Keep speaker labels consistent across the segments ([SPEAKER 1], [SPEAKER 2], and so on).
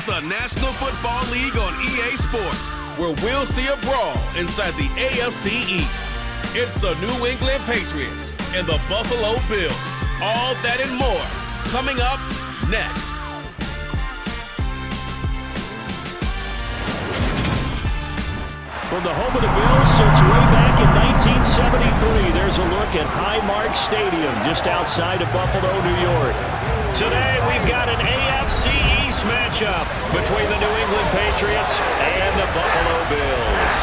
[SPEAKER 1] the National Football League on EA Sports, where we'll see a brawl inside the AFC East. It's the New England Patriots and the Buffalo Bills. All that and more coming up next.
[SPEAKER 2] From the home of the Bills since way back in 1973, there's a look at Highmark Stadium just outside of Buffalo, New York. Today we've got an AFC East matchup between the New England Patriots and the Buffalo Bills.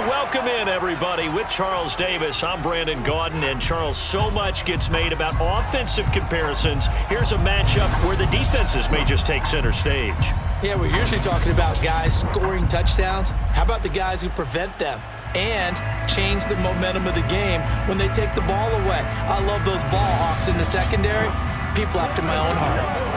[SPEAKER 2] Welcome in, everybody. With Charles Davis, I'm Brandon Gaudin, and Charles, so much gets made about offensive comparisons. Here's a matchup where the defenses may just take center stage.
[SPEAKER 3] Yeah, we're usually talking about guys scoring touchdowns. How about the guys who prevent them and change the momentum of the game when they take the ball away? I love those ball hawks in the secondary. People after my own heart.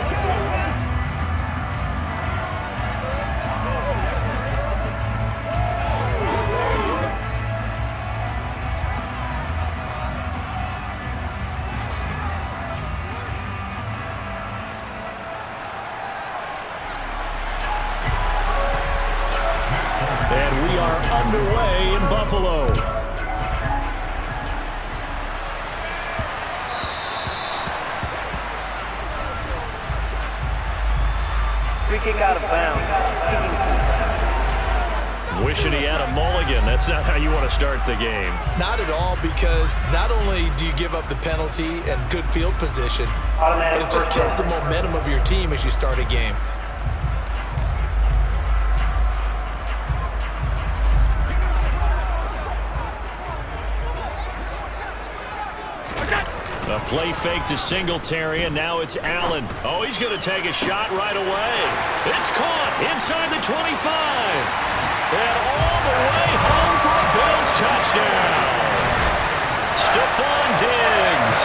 [SPEAKER 2] Underway in Buffalo.
[SPEAKER 4] Free kick out of bounds.
[SPEAKER 2] Wishing he had a mulligan. That's not how you want to start the game.
[SPEAKER 3] Not at all, because not only do you give up the penalty and good field position, but it just kills the momentum of your team as you start a game.
[SPEAKER 2] A play fake to Singletary, and now it's Allen. Oh, he's going to take a shot right away. It's caught inside the 25. And all the way home for a Bills touchdown. Stephon Diggs,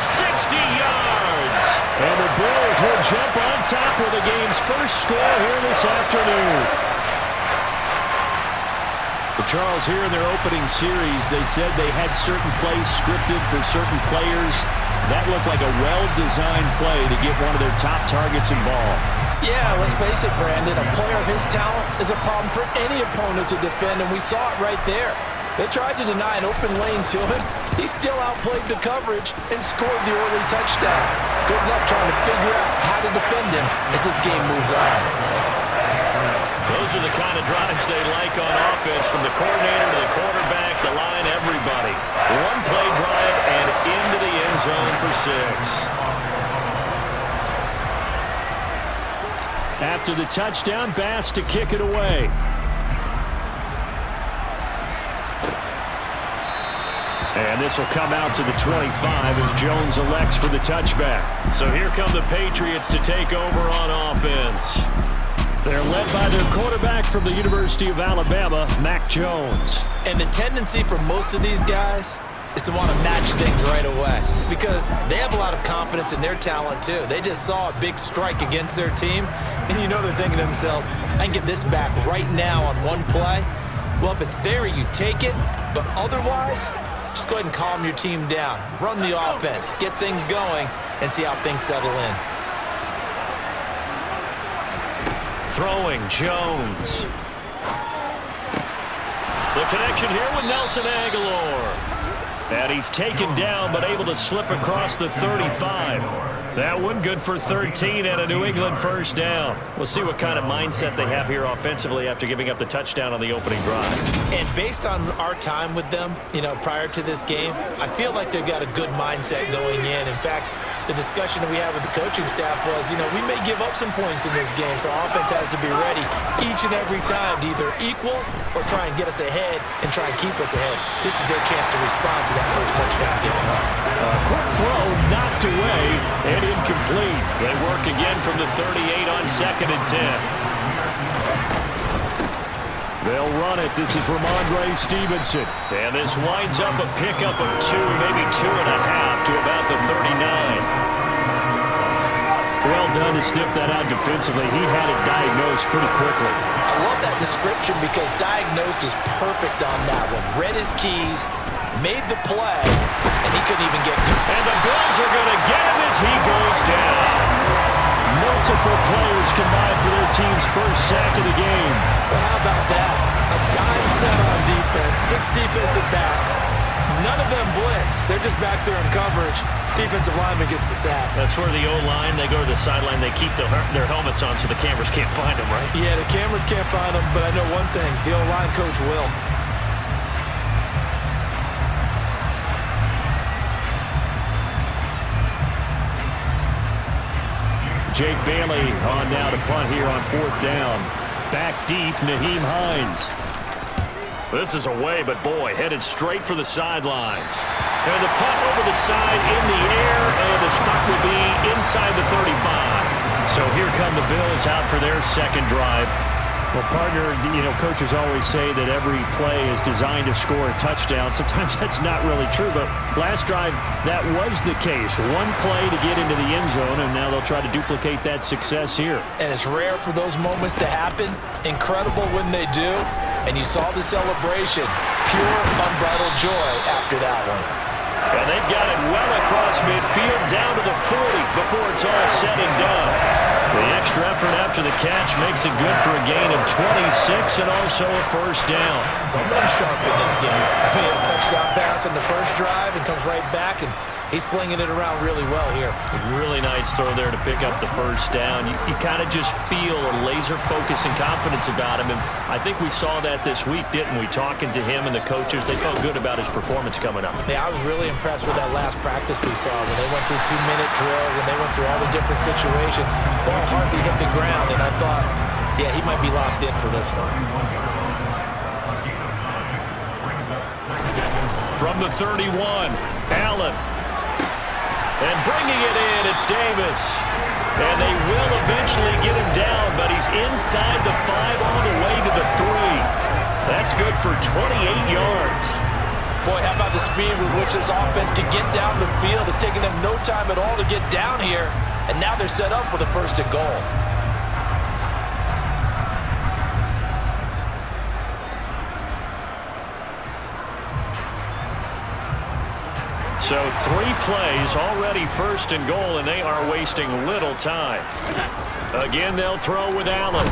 [SPEAKER 2] 60 yards. And the Bills will jump on top with the game's first score here this afternoon. Charles, here in their opening series, they said they had certain plays scripted for certain players. That looked like a well-designed play to get one of their top targets involved.
[SPEAKER 3] Yeah, let's face it, Brandon. A player of his talent is a problem for any opponent to defend, and we saw it right there. They tried to deny an open lane to him. He still outplayed the coverage and scored the early touchdown. Good luck trying to figure out how to defend him as this game moves on.
[SPEAKER 2] Those are the kind of drives they like on offense, from the coordinator to the quarterback, the line, everybody. One play drive and into the end zone for 6. After the touchdown, Bass to kick it away. And this will come out to the 25 as Jones elects for the touchback. So here come the Patriots to take over on offense. They're led by their quarterback from the University of Alabama, Mac Jones.
[SPEAKER 3] And the tendency for most of these guys is to want to match things right away, because they have a lot of confidence in their talent too. They just saw a big strike against their team, and you know they're thinking to themselves, I can get this back right now on one play. Well, if it's there, you take it, but otherwise, just go ahead and calm your team down. Run the offense, get things going, and see how things settle in.
[SPEAKER 2] Throwing, Jones. The connection here with Nelson Aguilar. And he's taken down, but able to slip across the 35. That one good for 13 and a New England first down. We'll see what kind of mindset they have here offensively after giving up the touchdown on the opening drive.
[SPEAKER 3] And based on our time with them, prior to this game, I feel like they've got a good mindset going in. In fact, the discussion that we had with the coaching staff was, we may give up some points in this game, so offense has to be ready each and every time to either equal or try and get us ahead and try and keep us ahead. This is their chance to respond to that first touchdown given up.
[SPEAKER 2] A quick throw knocked away and incomplete. They work again from the 38 on 2nd and 10. They'll run it. This is Ramondre Stevenson. And this winds up a pickup of 2, maybe 2.5 to about the 39. Well done to sniff that out defensively. He had it diagnosed pretty quickly.
[SPEAKER 3] I love that description because diagnosed is perfect on that one. Read his keys, made the play, and he couldn't even get it.
[SPEAKER 2] And the Bills are going to get him as he goes down. Multiple players combined for their team's first sack of the game.
[SPEAKER 3] Well, how about that? A dime set on defense, 6 defensive backs. None of them blitz. They're just back there in coverage. Defensive lineman gets the sack.
[SPEAKER 2] That's where the O-line, they go to the sideline, they keep their helmets on so the cameras can't find them, right?
[SPEAKER 3] Yeah, the cameras can't find them, but I know one thing. The O-line coach will.
[SPEAKER 2] Jake Bailey on now to punt here on 4th down. Back deep, Nyheim Hines. This is away, but boy, headed straight for the sidelines. And the punt over the side in the air, and the spot will be inside the 35. So here come the Bills out for their second drive. Well, partner, coaches always say that every play is designed to score a touchdown. Sometimes that's not really true, but last drive, that was the case. One play to get into the end zone, and now they'll try to duplicate that success here.
[SPEAKER 3] And it's rare for those moments to happen. Incredible when they do. And you saw the celebration. Pure, unbridled joy after that one.
[SPEAKER 2] And they've got it well across midfield, down to the 40 before it's all said and done. The extra effort after the catch makes it good for a gain of 26 and also a first down.
[SPEAKER 3] Someone sharp in this game. He had a touchdown pass in the first drive and comes right back, and he's flinging it around really well here.
[SPEAKER 2] Really nice throw there to pick up the first down. You kind of just feel a laser focus and confidence about him, and I think we saw that this week, didn't we? Talking to him and the coaches, they felt good about his performance coming up.
[SPEAKER 3] Yeah, I was really impressed with that last practice we saw when they went through 2-minute drill, when they went through all the different situations. Ball hardly hit the ground, and I thought, yeah, he might be locked in for this one.
[SPEAKER 2] From the 31, Allen. And bringing it in, it's Davis. And they will eventually get him down, but he's inside the 5 on the way to the 3. That's good for 28 yards.
[SPEAKER 3] Boy, how about the speed with which this offense can get down the field? It's taking them no time at all to get down here. And now they're set up for the 1st and goal.
[SPEAKER 2] So 3 plays, already 1st and goal, and they are wasting little time. Again, they'll throw with Allen.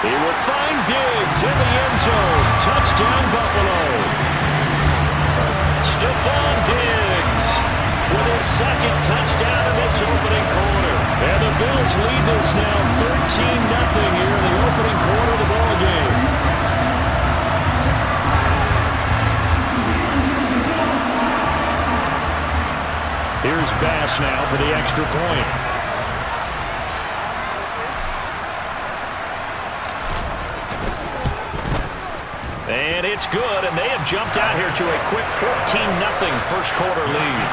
[SPEAKER 2] He will find Diggs in the end zone. Touchdown, Buffalo. Stephon Diggs with his 2nd touchdown in this opening quarter. And the Bills lead this now 13-0 here in the opening quarter of the ball game. Here's Bass now for the extra point. And it's good, and they have jumped out here to a quick 14-0 first quarter lead.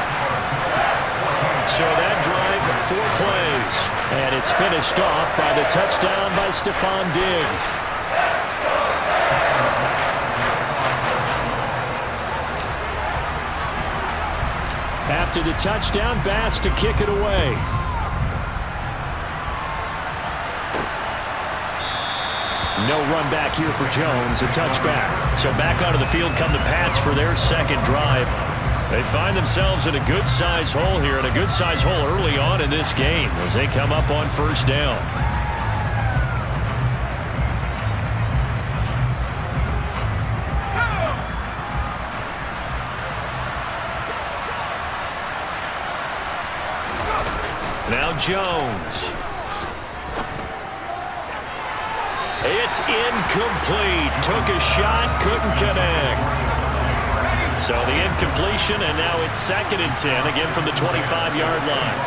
[SPEAKER 2] So that drive, 4 plays. And it's finished off by the touchdown by Stephon Diggs. After the touchdown, Bass to kick it away. No run back here for Jones, a touchback. So back onto the field come the Pats for their 2nd drive. They find themselves in a good-sized hole here, and a good-sized hole early on in this game as they come up on 1st down. Now Jones. It's incomplete. Took a shot, couldn't connect. So the incompletion, and now it's 2nd and 10, again from the 25-yard line.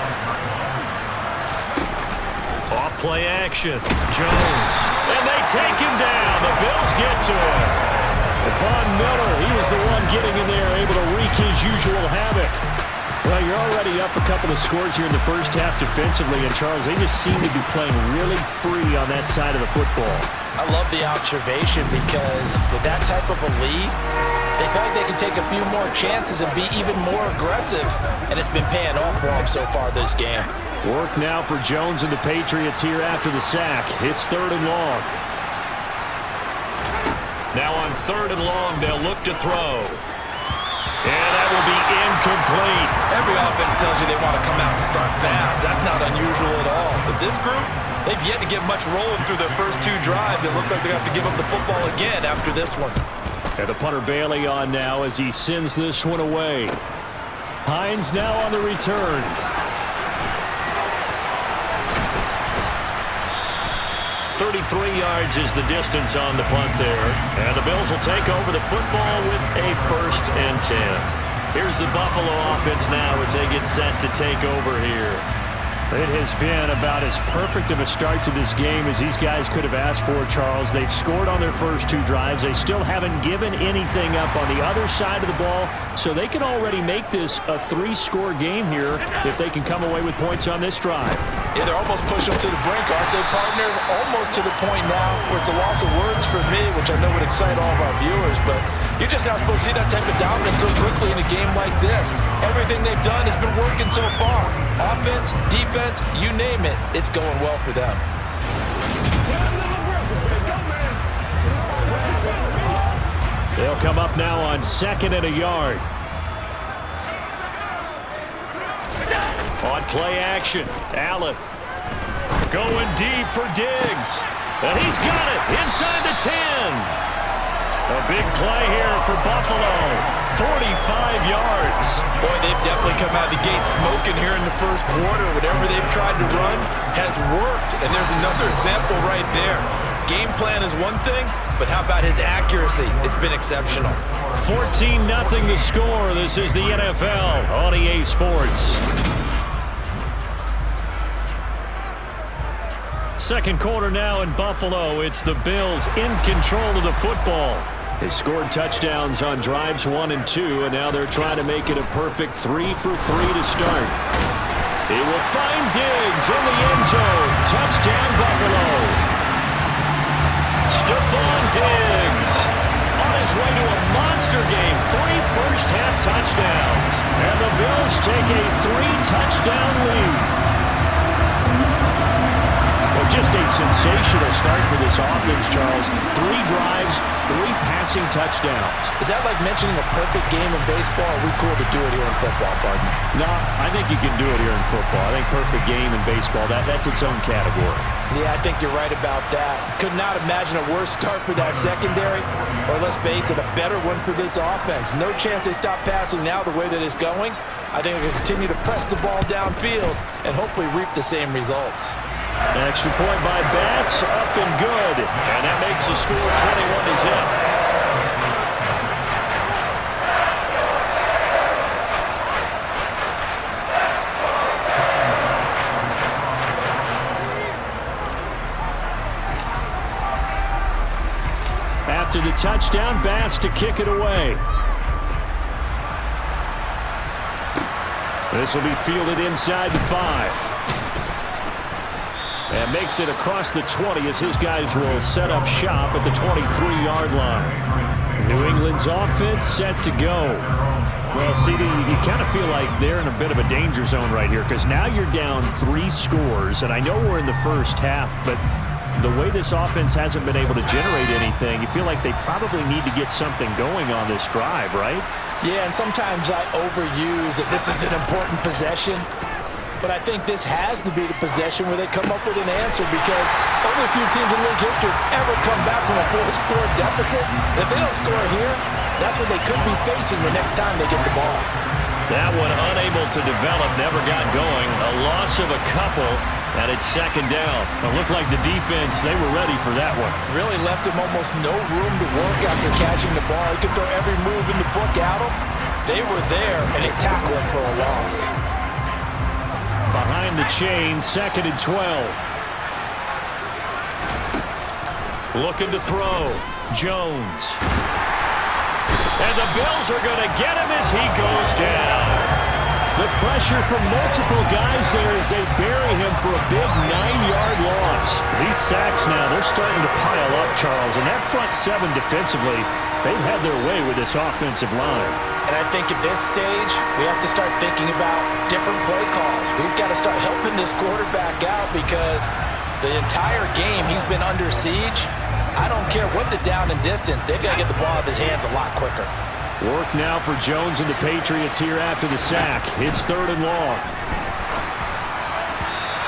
[SPEAKER 2] Off play action. Jones. And they take him down. The Bills get to him. Von Miller, he was the one getting in there, able to wreak his usual havoc. Well, you're already up a couple of scores here in the first half defensively, and Charles, they just seem to be playing really free on that side of the football.
[SPEAKER 3] I love the observation because with that type of a lead, they feel like they can take a few more chances and be even more aggressive, and it's been paying off for them so far this game.
[SPEAKER 2] Work now for Jones and the Patriots here after the sack. It's 3rd and long. Now on 3rd and long, they'll look to throw. And that will be incomplete.
[SPEAKER 3] Every offense tells you they want to come out and start fast. That's not unusual at all. But this group, they've yet to get much rolling through their first 2 drives. It looks like they're going to have to give up the football again after this one.
[SPEAKER 2] And the punter Bailey on now as he sends this one away. Hines now on the return. .33 yards is the distance on the punt there. And the Bills will take over the football with a 1st and 10. Here's the Buffalo offense now as they get set to take over here. It has been about as perfect of a start to this game as these guys could have asked for, Charles. They've scored on their first 2 drives. They still haven't given anything up on the other side of the ball, so they can already make this a 3-score game here if they can come away with points on this drive.
[SPEAKER 3] Yeah, they're almost pushing them to the brink, aren't they, partner? Almost to the point now where it's a loss of words for me, which I know would excite all of our viewers, but you're just not supposed to see that type of dominance so quickly in a game like this. Everything they've done has been working so far. Offense, defense, you name it, it's going well for them.
[SPEAKER 2] They'll come up now on 2nd and a yard. On play action, Allen going deep for Diggs. And he's got it inside the 10. A big play here for Buffalo. 45 yards.
[SPEAKER 3] Boy, they've definitely come out of the gate smoking here in the first quarter. Whatever they've tried to run has worked. And there's another example right there. Game plan is one thing, but how about his accuracy? It's been exceptional.
[SPEAKER 2] 14-0 the score. This is the NFL on EA Sports. Second quarter now in Buffalo. It's the Bills in control of the football. They scored touchdowns on drives 1 and 2, and now they're trying to make it a perfect 3 for 3 to start. He will find Diggs in the end zone. Touchdown, Buffalo. Stephon Diggs on his way to a monster game. 3 first-half touchdowns. And the Bills take a 3-touchdown lead. Just a sensational start for this offense, Charles. 3 drives, 3 passing touchdowns.
[SPEAKER 3] Is that like mentioning a perfect game in baseball? Or are we cool to do it here in football, partner?
[SPEAKER 2] No, I think you can do it here in football. I think perfect game in baseball, that's its own category.
[SPEAKER 3] Yeah, I think you're right about that. Could not imagine a worse start for that secondary, or let's face it, a better one for this offense. No chance they stop passing now the way that it's going. I think they'll continue to press the ball downfield and hopefully reap the same results.
[SPEAKER 2] An extra point by Bass, up and good. And that makes the score 21-0. After the touchdown, Bass to kick it away. This will be fielded inside the 5. And makes it across the 20 as his guys will set up shop at the 23-yard line. New England's offense set to go. Well, CD, you kind of feel like they're in a bit of a danger zone right here because now you're down 3 scores. And I know we're in the first half, but the way this offense hasn't been able to generate anything, you feel like they probably need to get something going on this drive, right?
[SPEAKER 3] Yeah, and sometimes I overuse that this is an important possession. But I think this has to be the possession where they come up with an answer because only a few teams in league history have ever come back from a 4-score deficit. And if they don't score here, that's what they could be facing the next time they get the ball.
[SPEAKER 2] That one unable to develop, never got going. A loss of a couple, and it's 2nd down. It looked like the defense, they were ready for that one.
[SPEAKER 3] Really left him almost no room to work after catching the ball. He could throw every move in the book at him. They were there, and they tackled him for a loss.
[SPEAKER 2] Behind the chain, 2nd and 12. Looking to throw. Jones. And the Bills are going to get him as he goes down. The pressure from multiple guys there as they bury him for a big 9-yard loss. These sacks now, they're starting to pile up, Charles. And that front 7 defensively, they've had their way with this offensive line.
[SPEAKER 3] And I think at this stage, we have to start thinking about different play calls. We've got to start helping this quarterback out because the entire game he's been under siege. I don't care what the down and distance. They've got to get the ball out of his hands a lot quicker.
[SPEAKER 2] Work now for Jones and the Patriots here after the sack. It's 3rd and long.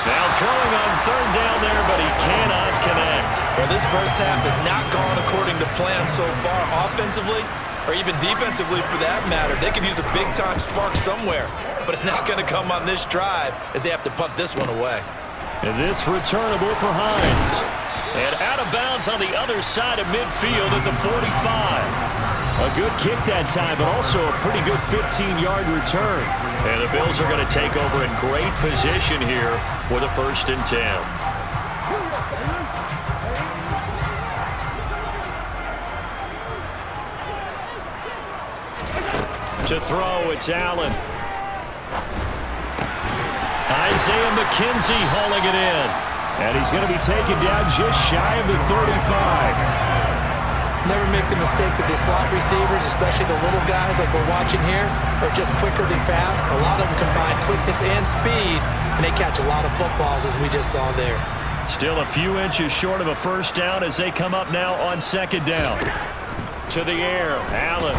[SPEAKER 2] Now throwing on 3rd down there, but he cannot connect.
[SPEAKER 3] Well, this first half has not gone according to plan so far offensively, or even defensively for that matter. They could use a big-time spark somewhere, but it's not going to come on this drive as they have to punt this one away.
[SPEAKER 2] And this returnable for Hines. And out of bounds on the other side of midfield at the 45. A good kick that time, but also a pretty good 15-yard return. And the Bills are going to take over in great position here with a 1st and 10. To throw, it's Allen. Isaiah McKenzie hauling it in. And he's going to be taken down just shy of the 35.
[SPEAKER 3] Never make the mistake that the slot receivers, especially the little guys like we're watching here, are just quicker than fast. A lot of them combine quickness and speed, and they catch a lot of footballs, as we just saw there.
[SPEAKER 2] Still a few inches short of a 1st down as they come up now on 2nd down. To the air, Allen.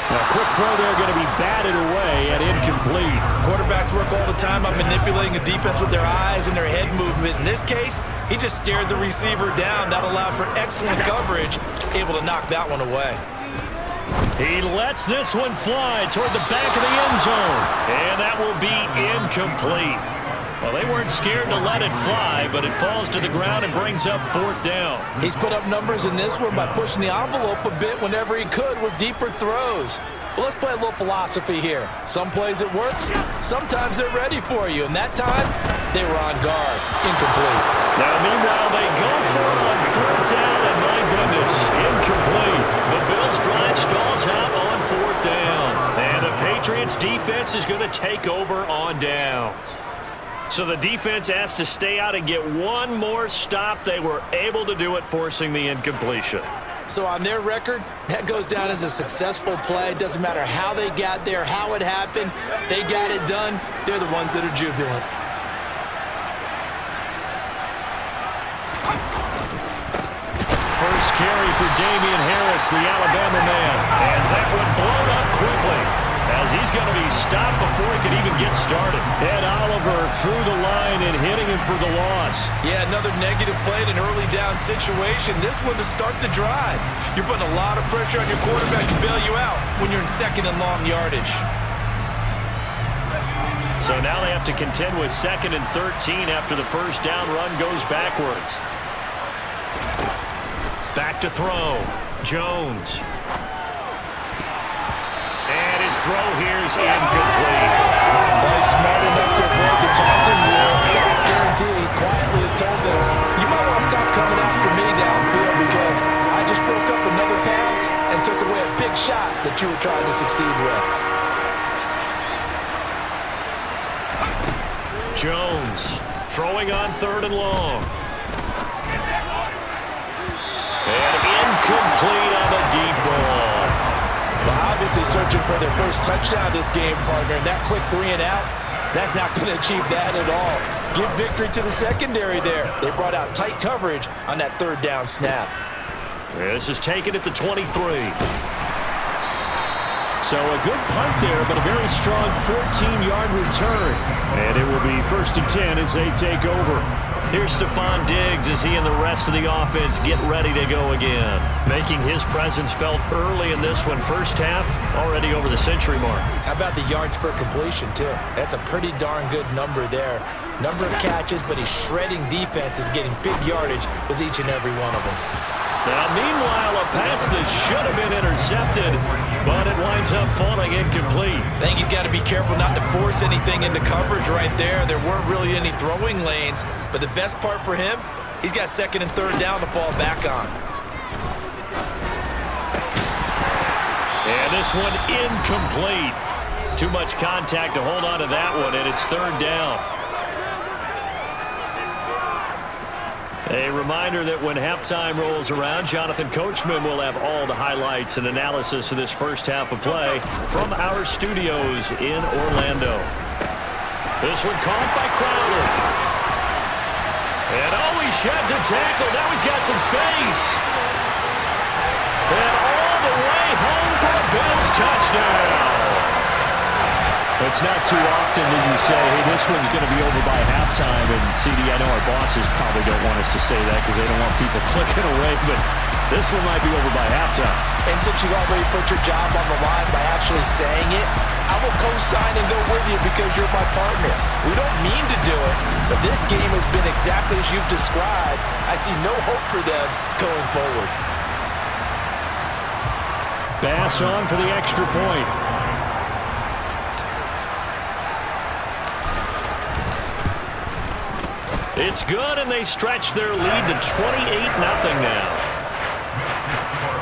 [SPEAKER 2] A quick throw there, going to be batted away and incomplete.
[SPEAKER 3] Quarterbacks work all the time on manipulating a defense with their eyes and their head movement. In this case, he just stared the receiver down. That allowed for excellent coverage, able to knock that one away.
[SPEAKER 2] He lets this one fly toward the back of the end zone, and that will be incomplete. Well, they weren't scared to let it fly, but it falls to the ground and brings up 4th down.
[SPEAKER 3] He's put up numbers in this one by pushing the envelope a bit whenever he could with deeper throws. But let's play a little philosophy here. Some plays it works, sometimes they're ready for you, and that time, they were on guard. Incomplete.
[SPEAKER 2] Now, meanwhile, they go for it on 4th down, and my goodness, incomplete. The Bills' drive stalls out on 4th down, and the Patriots' defense is going to take over on downs. So the defense asked to stay out and get one more stop. They were able to do it, forcing the incompletion.
[SPEAKER 3] So on their record, that goes down as a successful play. It doesn't matter how they got there, how it happened. They got it done. They're the ones that are jubilant.
[SPEAKER 2] First carry for Damian Harris, the Alabama man. And that one blown up quickly, as he's going to be stopped before he can even get started. Ed Oliver through the line and hitting him for the loss.
[SPEAKER 3] Yeah, another negative play in an early down situation. This one to start the drive. You're putting a lot of pressure on your quarterback to bail you out when you're in 2nd and long yardage.
[SPEAKER 2] So now they have to contend with 2nd and 13 after the 1st down run goes backwards. Back to throw. Jones. And his throw here's incomplete.
[SPEAKER 3] He's smart enough to avoid the taunting rule. I guarantee he quietly has told them, you might want to stop coming after me downfield because I just broke up another pass and took away a big shot that you were trying to succeed with.
[SPEAKER 2] Jones throwing on 3rd and long. And incomplete on the deep ball.
[SPEAKER 3] Well, obviously searching for their first touchdown this game, partner. And that quick 3 and out, that's not going to achieve that at all. Give victory to the secondary there. They brought out tight coverage on that 3rd down snap.
[SPEAKER 2] This is taken at the 23. So a good punt there, but a very strong 14-yard return. And it will be 1st and 10 as they take over. Here's Stephon Diggs as he and the rest of the offense get ready to go again. Making his presence felt early in this one. First half, already over the century mark.
[SPEAKER 3] How about the yards per completion, too? That's a pretty darn good number there. Number of catches, but he's shredding defenses, getting big yardage with each and every one of them.
[SPEAKER 2] Now, meanwhile, a pass that should have been intercepted, but it winds up falling incomplete.
[SPEAKER 3] I think he's got to be careful not to force anything into coverage right there. There weren't really any throwing lanes, but the best part for him, he's got 2nd and 3rd down to fall back on.
[SPEAKER 2] And this one incomplete. Too much contact to hold on to that one, and it's 3rd down. A reminder that when halftime rolls around, Jonathan Coachman will have all the highlights and analysis of this first half of play from our studios in Orlando. This one caught by Crowder. And he sheds a tackle. Now he's got some space. And all the way home for a Bills touchdown. It's not too often that you say, hey, this one's going to be over by halftime. And, CD, I know our bosses probably don't want us to say that because they don't want people clicking away, but this one might be over by halftime.
[SPEAKER 3] And since you've already put your job on the line by actually saying it, I will co-sign and go with you because you're my partner. We don't mean to do it, but this game has been exactly as you've described. I see no hope for them going forward.
[SPEAKER 2] Bass on for the extra point. It's good, and they stretch their lead to 28-0 now.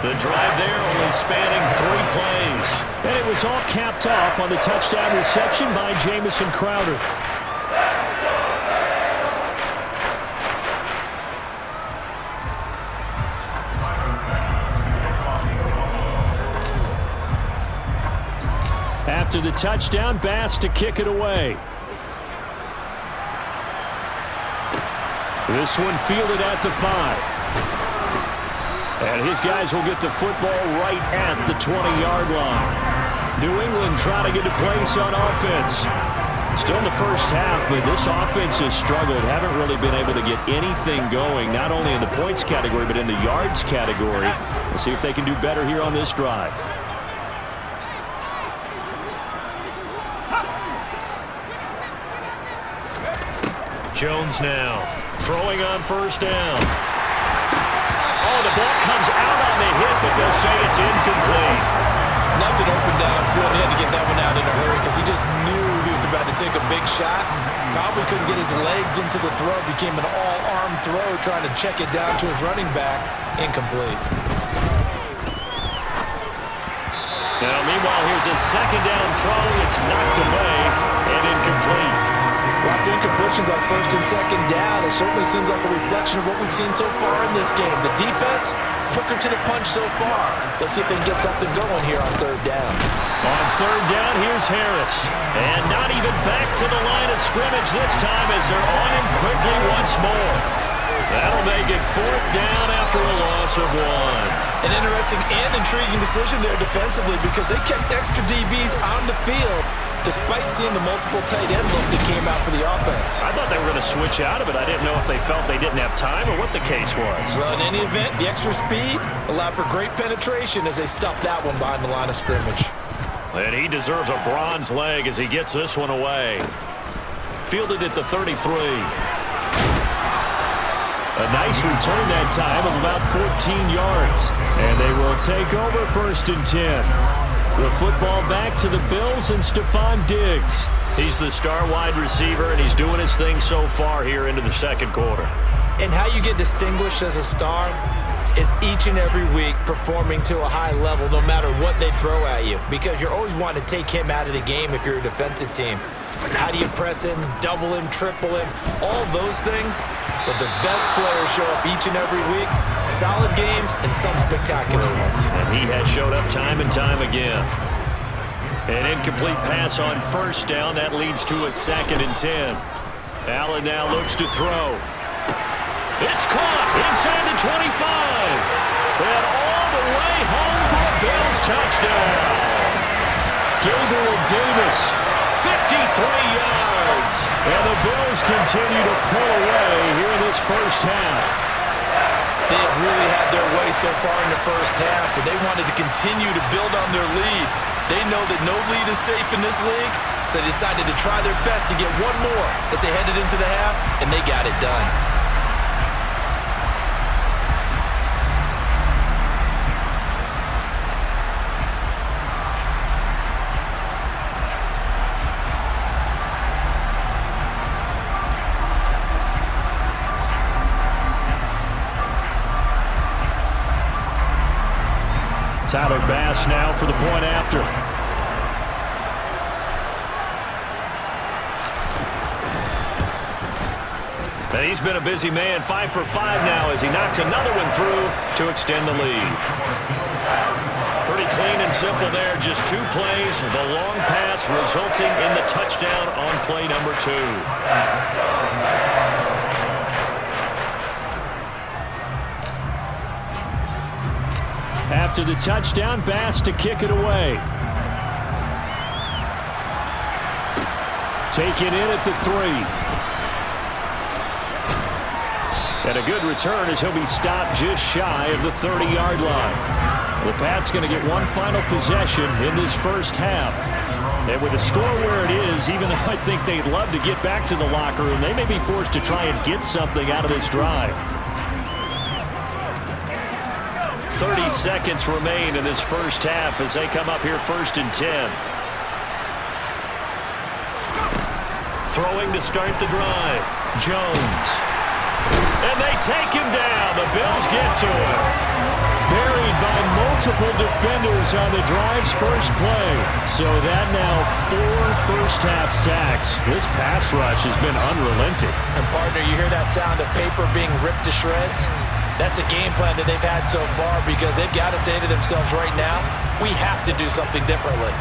[SPEAKER 2] The drive there only spanning 3 plays. And it was all capped off on the touchdown reception by Jamison Crowder. After the touchdown, Bass to kick it away. This one fielded at the 5. And his guys will get the football right at the 20-yard line. New England trying to get a place on offense. Still in the first half, but this offense has struggled. Haven't really been able to get anything going, not only in the points category, but in the yards category. We'll see if they can do better here on this drive. Jones now throwing on first down. Oh, the ball comes out on the hit, but they'll say it's incomplete.
[SPEAKER 3] Nothing open downfield. He had to get that one out in a hurry because he just knew he was about to take a big shot. Probably couldn't get his legs into the throw. Became an all-arm throw, trying to check it down to his running back. Incomplete.
[SPEAKER 2] Now, meanwhile, here's a second down throw. It's knocked away and incomplete.
[SPEAKER 3] Lots of incompletions on first and second down. It certainly seems like a reflection of what we've seen so far in this game. The defense, quicker to the punch so far. Let's see if they can get something going here on third down.
[SPEAKER 2] On third down, here's Harris. And not even back to the line of scrimmage this time as they're on him quickly once more. That'll make it fourth down after a loss of 1.
[SPEAKER 3] An interesting and intriguing decision there defensively because they kept extra DBs on the field despite seeing the multiple tight end look that came out for the offense.
[SPEAKER 2] I thought they were going to switch out of it. I didn't know if they felt they didn't have time or what the case was.
[SPEAKER 3] Well, in any event, the extra speed allowed for great penetration as they stuffed that one behind the line of scrimmage.
[SPEAKER 2] And he deserves a bronze leg as he gets this one away. Fielded at the 33. A nice return that time of about 14 yards. And they will take over first and 10. The football back to the Bills and Stephon Diggs. He's the star wide receiver, and he's doing his thing so far here into the second quarter.
[SPEAKER 3] And how you get distinguished as a star is each and every week performing to a high level no matter what they throw at you, because you're always wanting to take him out of the game if you're a defensive team. How do you press him, double him, triple him, all those things? But the best players show up each and every week. Solid games and some spectacular ones.
[SPEAKER 2] And he has showed up time and time again. An incomplete pass on first down. That leads to a second and 10. Allen now looks to throw. It's caught inside the 25. And all the way home for a Bills touchdown. Gabriel Davis, 53 yards. And the Bills continue to pull away here in this first half.
[SPEAKER 3] They have really had their way so far in the first half, but they wanted to continue to build on their lead. They know that no lead is safe in this league, so they decided to try their best to get one more as they headed into the half, and they got it done.
[SPEAKER 2] Tyler Bass now for the point after. And he's been a busy man, 5 for 5 now as he knocks another one through to extend the lead. Pretty clean and simple there, just 2 plays. The long pass resulting in the touchdown on play number 2. After the touchdown, Bass to kick it away. Taken in at the 3. And a good return as he'll be stopped just shy of the 30-yard line. The Pats going to get one final possession in this first half. And with the score where it is, even though I think they'd love to get back to the locker room, they may be forced to try and get something out of this drive. 30 seconds remain in this first half as they come up here 1st and 10. Throwing to start the drive. Jones. And they take him down. The Bills get to him. Buried by multiple defenders on the drive's first play. So that now 4 first-half sacks. This pass rush has been unrelenting.
[SPEAKER 3] And, partner, you hear that sound of paper being ripped to shreds? That's a game plan that they've had so far because they've got to say to themselves right now, we have to do something differently.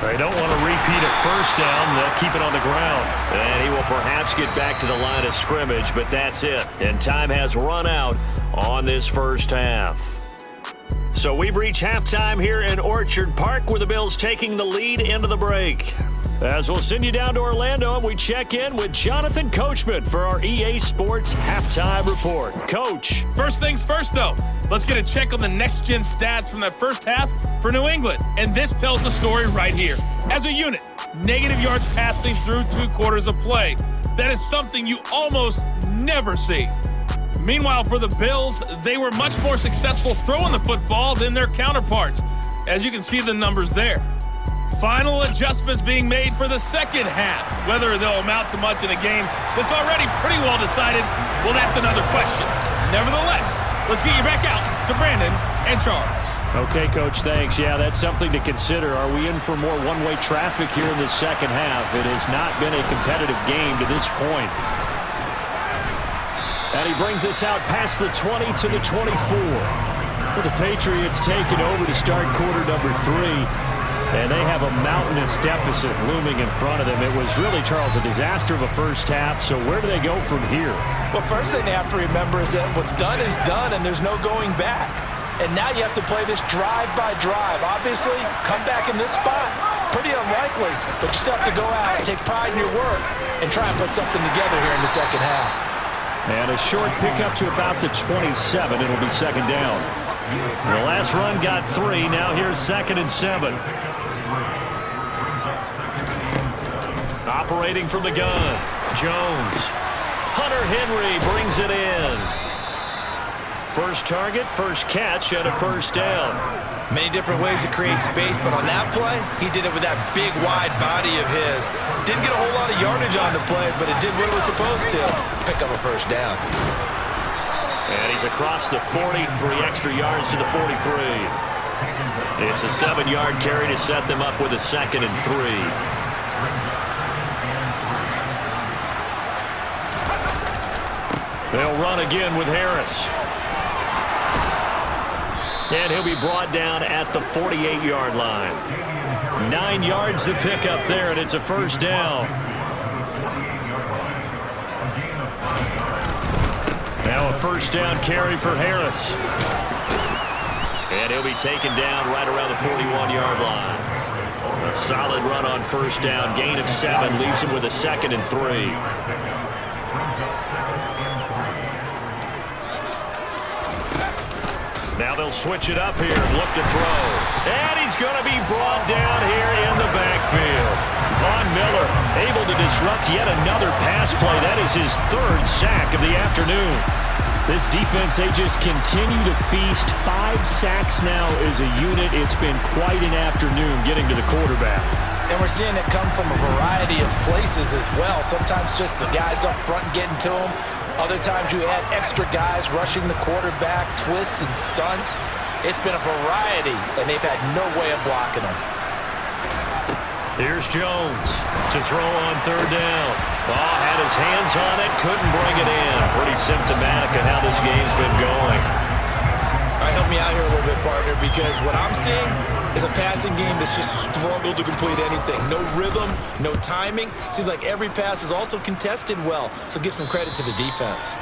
[SPEAKER 2] They don't want to repeat a first down. They'll keep it on the ground. And he will perhaps get back to the line of scrimmage, but that's it. And time has run out on this first half. So we've reached halftime here in Orchard Park with the Bills taking the lead into the break. As we'll send you down to Orlando and we check in with Jonathan Coachman for our EA Sports Halftime Report. Coach.
[SPEAKER 1] First things first, though. Let's get a check on the next-gen stats from that first half for New England. And this tells the story right here. As a unit, negative yards passing through 2 quarters of play. That is something you almost never see. Meanwhile, for the Bills, they were much more successful throwing the football than their counterparts, as you can see the numbers there. Final adjustments being made for the second half. Whether they'll amount to much in a game that's already pretty well decided, well, that's another question. Nevertheless, let's get you back out to Brandon and Charles.
[SPEAKER 2] Okay, Coach, thanks. Yeah, that's something to consider. Are we in for more one-way traffic here in the second half? It has not been a competitive game to this point. And he brings us out past the 20 to the 24. With the Patriots taking over to start quarter number 3. And they have a mountainous deficit looming in front of them. It was really, Charles, a disaster of a first half. So where do they go from here?
[SPEAKER 3] Well, first thing they have to remember is that what's done is done and there's no going back. And now you have to play this drive by drive. Obviously, come back in this spot, pretty unlikely. But you still have to go out and take pride in your work and try and put something together here in the second half.
[SPEAKER 2] And a short pickup to about the 27. It'll be second down. The last run got 3. Now here's 2nd and 7. Operating from the gun. Jones. Hunter Henry brings it in. First target, first catch, and a first down.
[SPEAKER 3] Many different ways to create space, but on that play, he did it with that big, wide body of his. Didn't get a whole lot of yardage on the play, but it did what it was supposed to. Pick up a first down.
[SPEAKER 2] And he's across the 40, 3 extra yards to the 43. It's a 7-yard carry to set them up with a 2nd and 3. They'll run again with Harris. And he'll be brought down at the 48-yard line. 9 yards to pick up there, and it's a first down. Now a first down carry for Harris. And he'll be taken down right around the 41-yard line. A solid run on first down. Gain of 7 leaves him with a 2nd and 3. Now they'll switch it up here and look to throw. And he's going to be brought down here in the backfield. Von Miller able to disrupt yet another pass play. That is his 3rd sack of the afternoon. This defense, they just continue to feast. 5 sacks now as a unit. It's been quite an afternoon getting to the quarterback.
[SPEAKER 3] And we're seeing it come from a variety of places as well. Sometimes just the guys up front getting to him. Other times you add extra guys rushing the quarterback, twists and stunts. It's been a variety, and they've had no way of blocking them.
[SPEAKER 2] Here's Jones to throw on 3rd down. Oh, had his hands on it, couldn't bring it in. Pretty symptomatic of how this game's been going.
[SPEAKER 3] All right, help me out here a little bit, partner, because what I'm seeing is a passing game that's just struggled to complete anything. No rhythm, no timing. Seems like every pass is also contested well, so give some credit to the defense.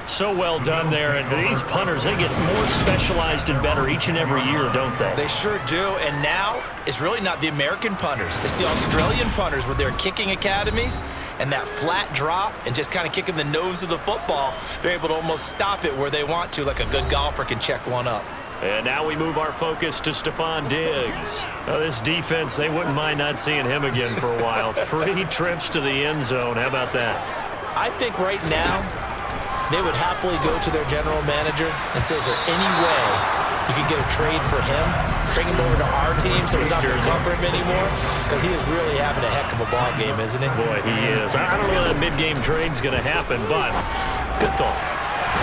[SPEAKER 2] So well done there. And these punters, they get more specialized and better each and every year, don't they?
[SPEAKER 3] They sure do. And now it's really not the American punters. It's the Australian punters with their kicking academies and that flat drop and just kind of kicking the nose of the football. They're able to almost stop it where they want to, like a good golfer can check one up.
[SPEAKER 2] And now we move our focus to Stephon Diggs. Now this defense, they wouldn't mind not seeing him again for a while. 3 trips to the end zone. How about that?
[SPEAKER 3] I think right now they would happily go to their general manager and say, is there any way you can get a trade for him? Bring him over to our team so we don't have to cover him anymore? Because he is really having a heck of a ball game, isn't he?
[SPEAKER 2] Boy, he is. I don't know if that mid-game trade's going to happen, but good thought.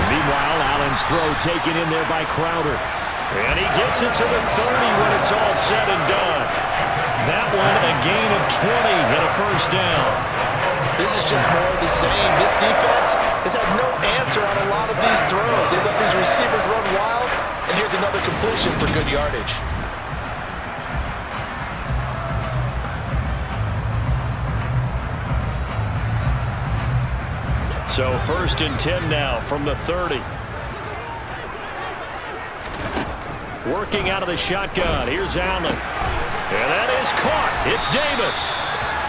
[SPEAKER 2] Meanwhile, Allen's throw taken in there by Crowder. And he gets it to the 30 when it's all said and done. That one, a gain of 20 and a first down.
[SPEAKER 5] This is just more of the same. This defense has had no answer on a lot of these throws. They let these receivers run wild, and here's another completion for good yardage.
[SPEAKER 2] So 1st and 10 now from the 30. Working out of the shotgun. Here's Allen. And that is caught. It's Davis.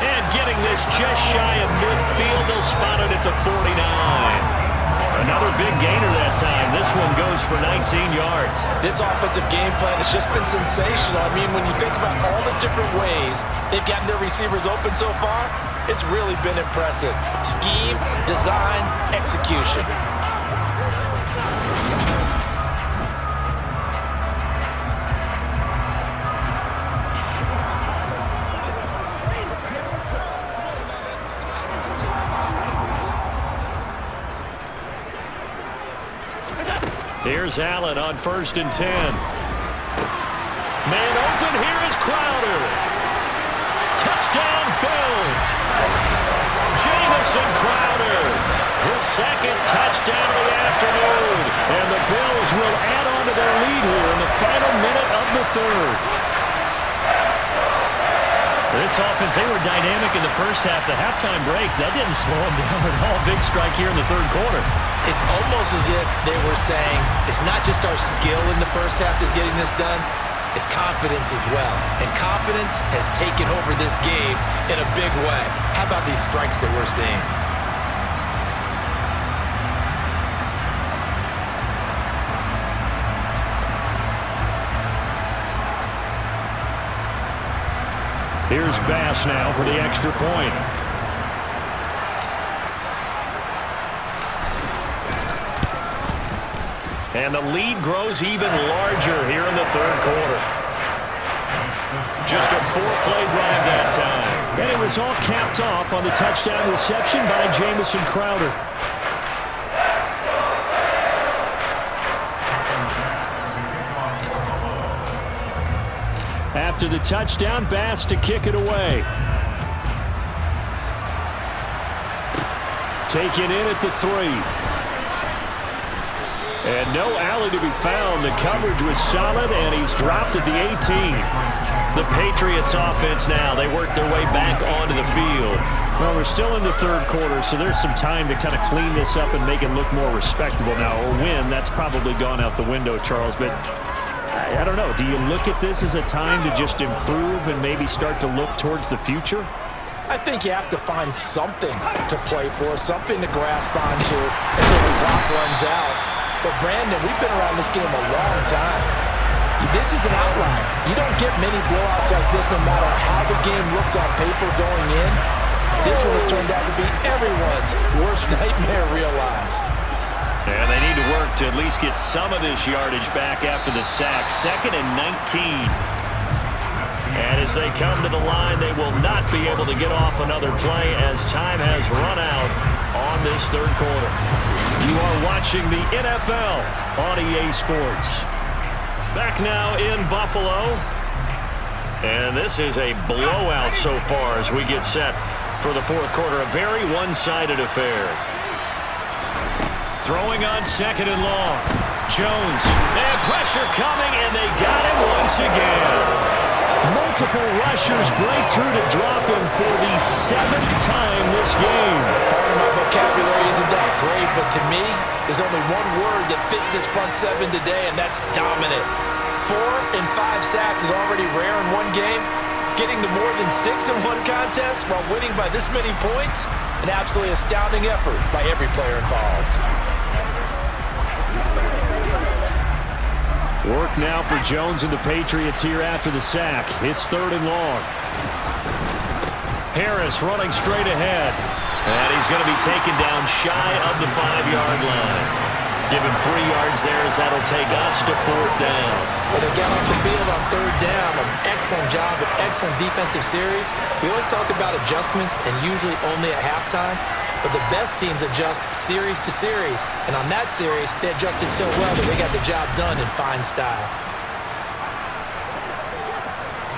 [SPEAKER 2] And getting this just shy of midfield. They'll spot it at the 49. Another big gainer that time. This one goes for 19 yards.
[SPEAKER 5] This offensive game plan has just been sensational. I mean, when you think about all the different ways they've gotten their receivers open so far, it's really been impressive. Scheme, design, execution.
[SPEAKER 2] Here's Allen on 1st and 10. Man open, here is Crowder. Touchdown, Bills. Jamison Crowder, his 2nd touchdown of the afternoon. And the Bills will add on to their lead here in the final minute of the 3rd. This offense, they were dynamic in the first half. The halftime break, that didn't slow them down at all. Big strike here in the 3rd quarter.
[SPEAKER 3] It's almost as if they were saying, it's not just our skill in the first half that's getting this done, it's confidence as well. And confidence has taken over this game in a big way. How about these strikes that we're seeing?
[SPEAKER 2] Here's Bass now for the extra point. And the lead grows even larger here in the 3rd quarter. Just a 4-play drive that time. And it was all capped off on the touchdown reception by Jamison Crowder. After the touchdown, Bass to kick it away. Taken in at the 3. And no alley to be found. The coverage was solid, and he's dropped at the 18. The Patriots offense now, they work their way back onto the field. Well, we're still in the 3rd quarter, so there's some time to kind of clean this up and make it look more respectable now. Or win, that's probably gone out the window, Charles, but I don't know. Do you look at this as a time to just improve and maybe start to look towards the future?
[SPEAKER 5] I think you have to find something to play for, something to grasp onto until the clock runs out. But, Brandon, we've been around this game a long time. This is an outlier. You don't get many blowouts like this no matter how the game looks on paper going in. This one has turned out to be everyone's worst nightmare realized.
[SPEAKER 2] And they need to work to at least get some of this yardage back after the sack. 2nd and 19. And as they come to the line, they will not be able to get off another play as time has run out on this 3rd quarter. You are watching the NFL on EA Sports. Back now in Buffalo. And this is a blowout so far as we get set for the 4th quarter. A very one-sided affair. Throwing on 2nd and long. Jones. And pressure coming, and they got him once again. Multiple rushers break through to drop him for the 7th time this game.
[SPEAKER 5] Part of my vocabulary isn't that great, but to me, there's only one word that fits this front seven today, and that's dominant. 4 and 5 sacks is already rare in one game. Getting to more than 6 in one contest while winning by this many points, an absolutely astounding effort by every player involved.
[SPEAKER 2] Work now for Jones and the Patriots here after the sack. It's 3rd and long. Harris running straight ahead. And he's going to be taken down shy of the 5-yard line. Give him 3 yards there as that'll take us to 4th down.
[SPEAKER 5] Well, they got off the field on 3rd down. An excellent job, an excellent defensive series. We always talk about adjustments and usually only at halftime. But the best teams adjust series to series. And on that series, they adjusted so well that they got the job done in fine style.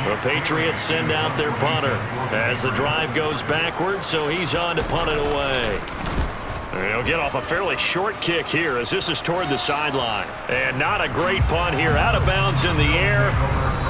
[SPEAKER 2] The Patriots send out their punter as the drive goes backwards, so he's on to punt it away. He'll get off a fairly short kick here as this is toward the sideline. And not a great punt here. Out of bounds in the air.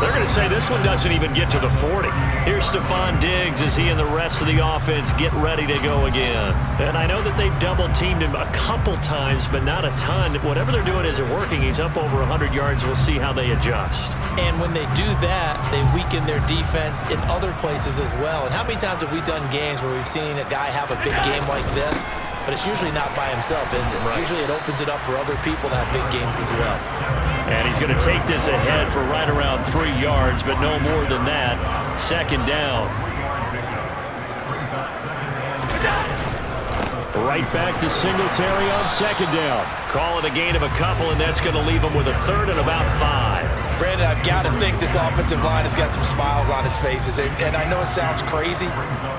[SPEAKER 2] They're going to say this one doesn't even get to the 40. Here's Stephon Diggs as he and the rest of the offense get ready to go again. And I know that they've double-teamed him a couple times, but not a ton. Whatever they're doing isn't working. He's up over 100 yards. We'll see how they adjust.
[SPEAKER 5] And when they do that, they weaken their defense in other places as well. And how many times have we done games where we've seen a guy have a big game like this? But it's usually not by himself, is it? Right. Usually it opens it up for other people to have big games as well.
[SPEAKER 2] And he's going to take this ahead for right around 3 yards, but no more than that. 2nd down. Right back to Singletary on 2nd down. Call it a gain of a couple, and that's going to leave him with a 3rd and about 5.
[SPEAKER 5] Brandon, I've got to think this offensive line has got some smiles on its faces. And I know it sounds crazy,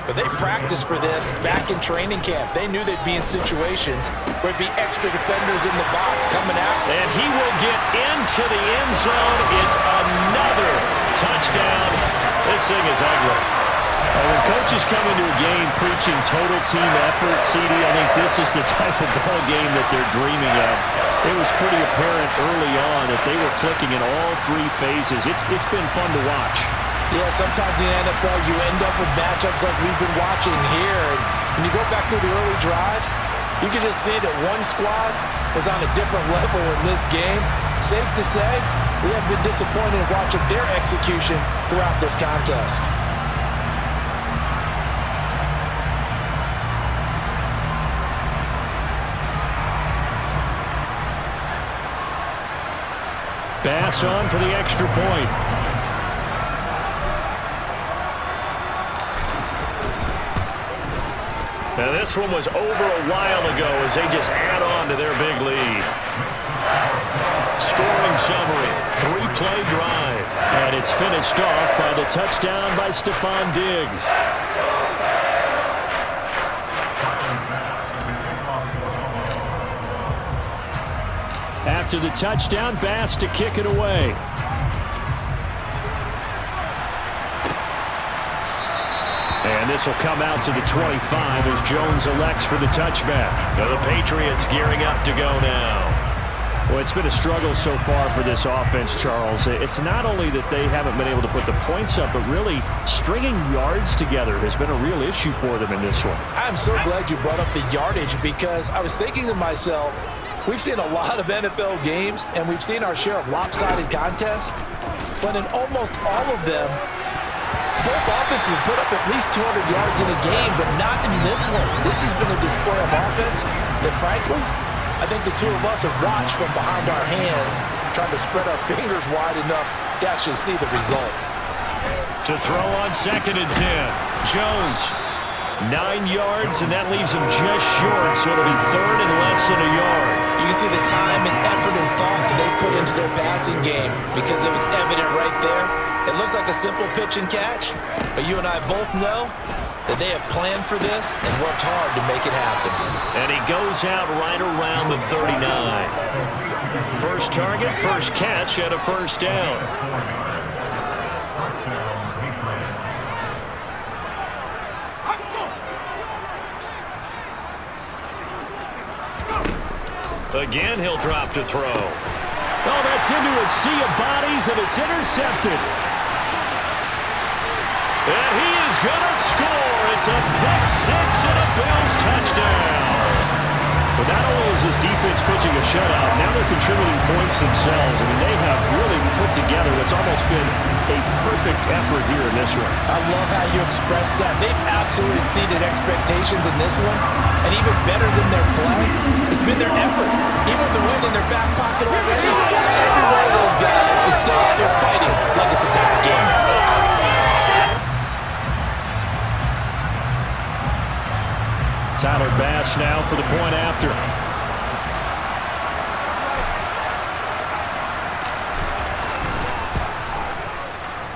[SPEAKER 5] but they practiced for this back in training camp. They knew they'd be in situations where it'd be extra defenders in the box coming out.
[SPEAKER 2] And he will get into the end zone. It's another touchdown. This thing is ugly. When coaches come into a game preaching total team effort, CD, I think this is the type of ball game that they're dreaming of. It was pretty apparent early on that they were clicking in all 3 phases. It's been fun to watch.
[SPEAKER 5] Yeah, sometimes in the NFL you end up with matchups like we've been watching here. And when you go back to the early drives, you can just see that one squad was on a different level in this game. Safe to say, we have been disappointed in watching their execution throughout this contest.
[SPEAKER 2] Bass on for the extra point. Now this one was over a while ago as they just add on to their big lead. Scoring summary, 3-play drive. And it's finished off by the touchdown by Stephon Diggs. After the touchdown, Bass to kick it away. And this will come out to the 25 as Jones elects for the touchback. Now the Patriots gearing up to go now. Well, it's been a struggle so far for this offense, Charles. It's not only that they haven't been able to put the points up, but really stringing yards together has been a real issue for them in this one.
[SPEAKER 5] I'm so glad you brought up the yardage because I was thinking to myself, we've seen a lot of NFL games, and we've seen our share of lopsided contests, but in almost all of them, both offenses have put up at least 200 yards in a game, but not in this one. This has been a display of offense that, frankly, I think the two of us have watched from behind our hands, trying to spread our fingers wide enough to actually see the result.
[SPEAKER 2] To throw on 2nd and 10, Jones. 9 yards, and that leaves him just short, so it'll be 3rd and less than a yard.
[SPEAKER 5] You can see the time and effort and thought that they put into their passing game because it was evident right there. It looks like a simple pitch and catch, but you and I both know that they have planned for this and worked hard to make it happen.
[SPEAKER 2] And he goes out right around the 39. First target, first catch at a 1st down. Again, he'll drop to throw. Oh, that's into a sea of bodies, and it's intercepted. And he is going to score. It's a pick-6 and a Bills touchdown. But not only is his defense pitching a shutout, now they're contributing points themselves. I mean, they have really put together what's almost been a perfect effort here in this one.
[SPEAKER 5] I love how you express that. They've absolutely exceeded expectations in this one. And even better than their play, it's been their effort. Even with the win in their back pocket already, every one of those guys is still out there fighting like it's a tie game.
[SPEAKER 2] Tyler Bass now for the point after.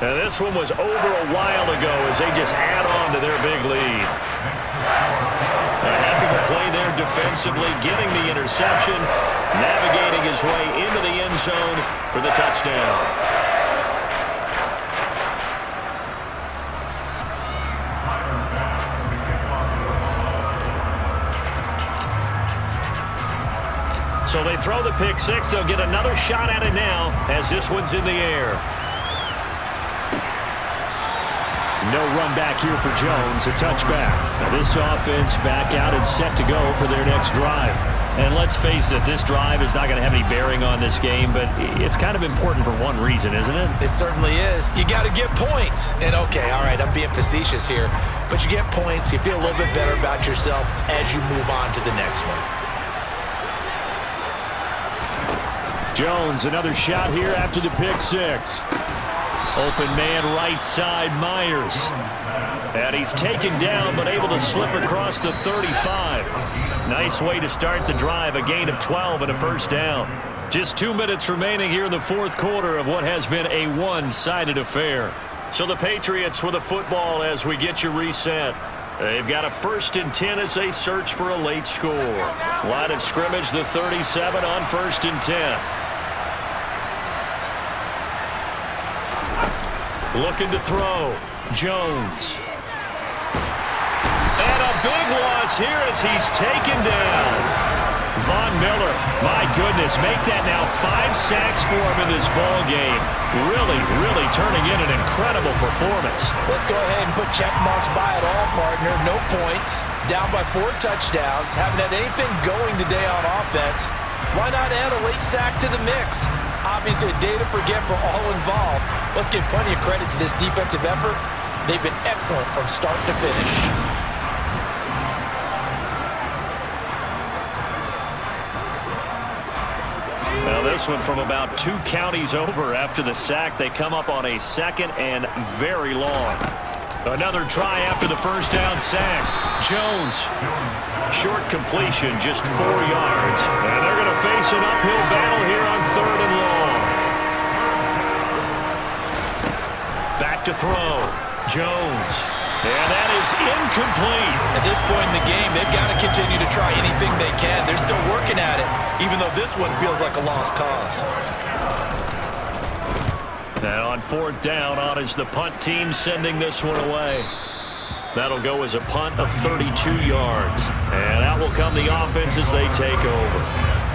[SPEAKER 2] And this one was over a while ago as they just add on to their big lead. A heck of a play there defensively, getting the interception, navigating his way into the end zone for the touchdown. So they throw the pick-6. They'll get another shot at it now as this one's in the air. No run back here for Jones. A touchback. Now this offense back out and set to go for their next drive. And let's face it, this drive is not going to have any bearing on this game, but it's kind of important for one reason, isn't it?
[SPEAKER 3] It certainly is. You got to get points. And okay, all right, I'm being facetious here, but you get points, you feel a little bit better about yourself as you move on to the next one.
[SPEAKER 2] Jones, another shot here after the pick-6. Open man right side, Myers. And he's taken down but able to slip across the 35. Nice way to start the drive, a gain of 12 and a first down. Just 2 minutes remaining here in the fourth quarter of what has been a one-sided affair. So the Patriots with a football as we get you reset. They've got a 1st and 10 as they search for a late score. Line of scrimmage, the 37 on 1st and 10. Looking to throw. Jones. And a big loss here as he's taken down. Von Miller, my goodness, make that now 5 sacks for him in this ball game. Really turning in an incredible performance.
[SPEAKER 5] Let's go ahead and put check marks by it all, partner. No points. Down by 4 touchdowns. Haven't had anything going today on offense. Why not add a late sack to the mix? Obviously, a day to forget for all involved. Let's give plenty of credit to this defensive effort. They've been excellent from start to finish.
[SPEAKER 2] Now this one from about 2 counties over after the sack. They come up on a 2nd and very long. Another try after the first down sack. Jones. Short completion, just 4 yards. And they're going to face an uphill battle here on 3rd and long. Back to throw. Jones. And that is incomplete.
[SPEAKER 3] At this point in the game, they've got to continue to try anything they can. They're still working at it, even though this one feels like a lost cause.
[SPEAKER 2] Now on 4th down, on is the punt team sending this one away. That'll go as a punt of 32 yards. And out will come the offense as they take over.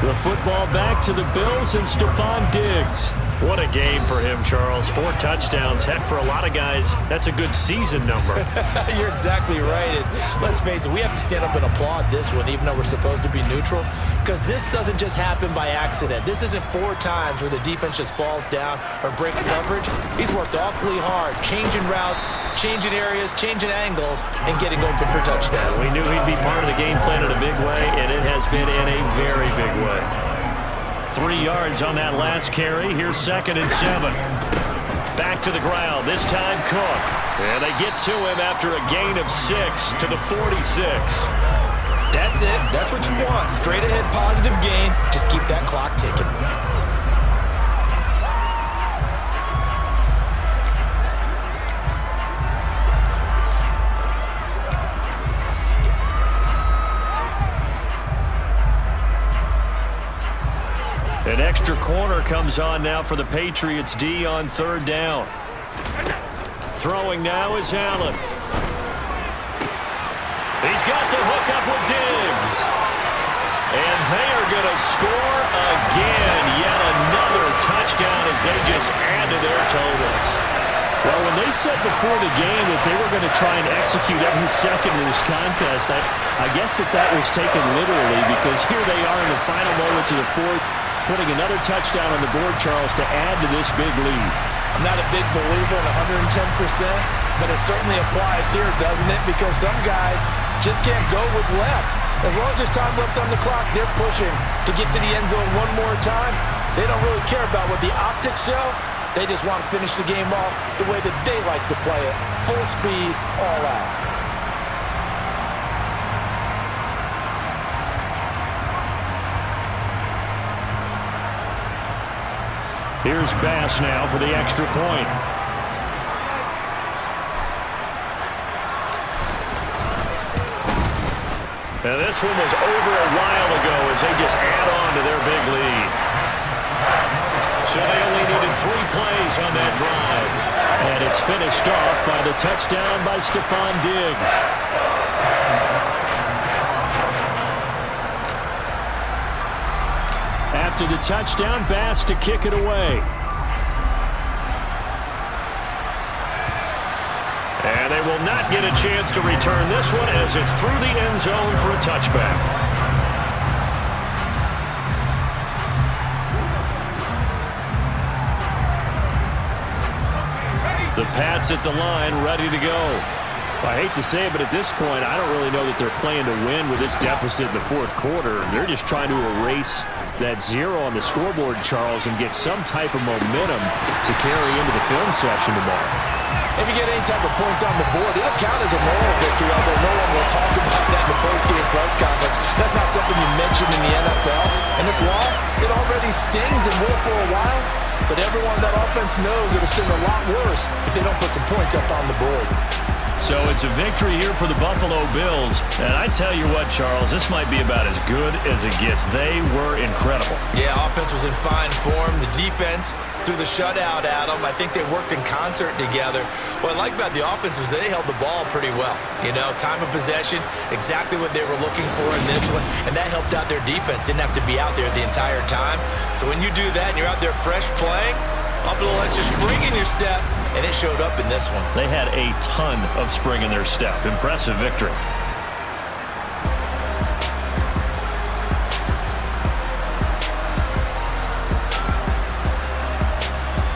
[SPEAKER 2] The football back to the Bills and Stephon Diggs. What a game for him, Charles. 4 touchdowns. Heck, for a lot of guys, that's a good season number.
[SPEAKER 3] You're exactly right. And let's face it, we have to stand up and applaud this one, even though we're supposed to be neutral, because this doesn't just happen by accident. This isn't 4 times where the defense just falls down or breaks coverage. He's worked awfully hard, changing routes, changing areas, changing angles, and getting open for touchdowns.
[SPEAKER 2] We knew he'd be part of the game plan in a big way, and it has been in a very big way. 3 yards on that last carry. Here's 2nd and 7. Back to the ground. This time Cook. And they get to him after a gain of 6 to the 46.
[SPEAKER 3] That's it. That's what you want. Straight ahead positive gain. Just keep that clock ticking.
[SPEAKER 2] An extra corner comes on now for the Patriots D on 3rd down. Throwing now is Allen. He's got the hook up with Diggs. And they are going to score again. Yet another touchdown as they just add to their totals.
[SPEAKER 6] Well, when they said before the game that they were going to try and execute every second of this contest, I guess that was taken literally, because here they are in the final moments of the fourth, putting another touchdown on the board, Charles, to add to this big lead.
[SPEAKER 5] I'm not a big believer in 110%, but it certainly applies here, doesn't it? Because some guys just can't go with less. As long as there's time left on the clock, they're pushing to get to the end zone one more time. They don't really care about what the optics show. They just want to finish the game off the way that they like to play it. Full speed, all out.
[SPEAKER 2] Here's Bass now for the extra point. Now this one was over a while ago as they just add on to their big lead. So they only needed 3 plays on that drive. And it's finished off by the touchdown by Stephon Diggs. After the touchdown, Bass to kick it away. And they will not get a chance to return this one as it's through the end zone for a touchback. The Pats at the line, ready to go. I hate to say it, but at this point, I don't really know that they're playing to win with this deficit in the fourth quarter. They're just trying to erase that 0 on the scoreboard, Charles, and get some type of momentum to carry into the film session tomorrow.
[SPEAKER 5] If you get any type of points on the board, it'll count as a moral victory, although no one will talk about that in the post-game press conference. That's not something you mention in the NFL. And this loss, it already stings and will for a while. But everyone on that offense knows it'll sting a lot worse if they don't put some points up on the board.
[SPEAKER 2] So it's a victory here for the Buffalo Bills. And I tell you what, Charles, this might be about as good as it gets. They were incredible.
[SPEAKER 3] Yeah, offense was in fine form. The defense threw the shutout at them. I think they worked in concert together. What I like about the offense was they held the ball pretty well. You know, time of possession, exactly what they were looking for in this one. And that helped out their defense. Didn't have to be out there the entire time. So when you do that and you're out there fresh playing, up a little extra spring in your step, and it showed up in this one.
[SPEAKER 2] They had a ton of spring in their step. Impressive victory.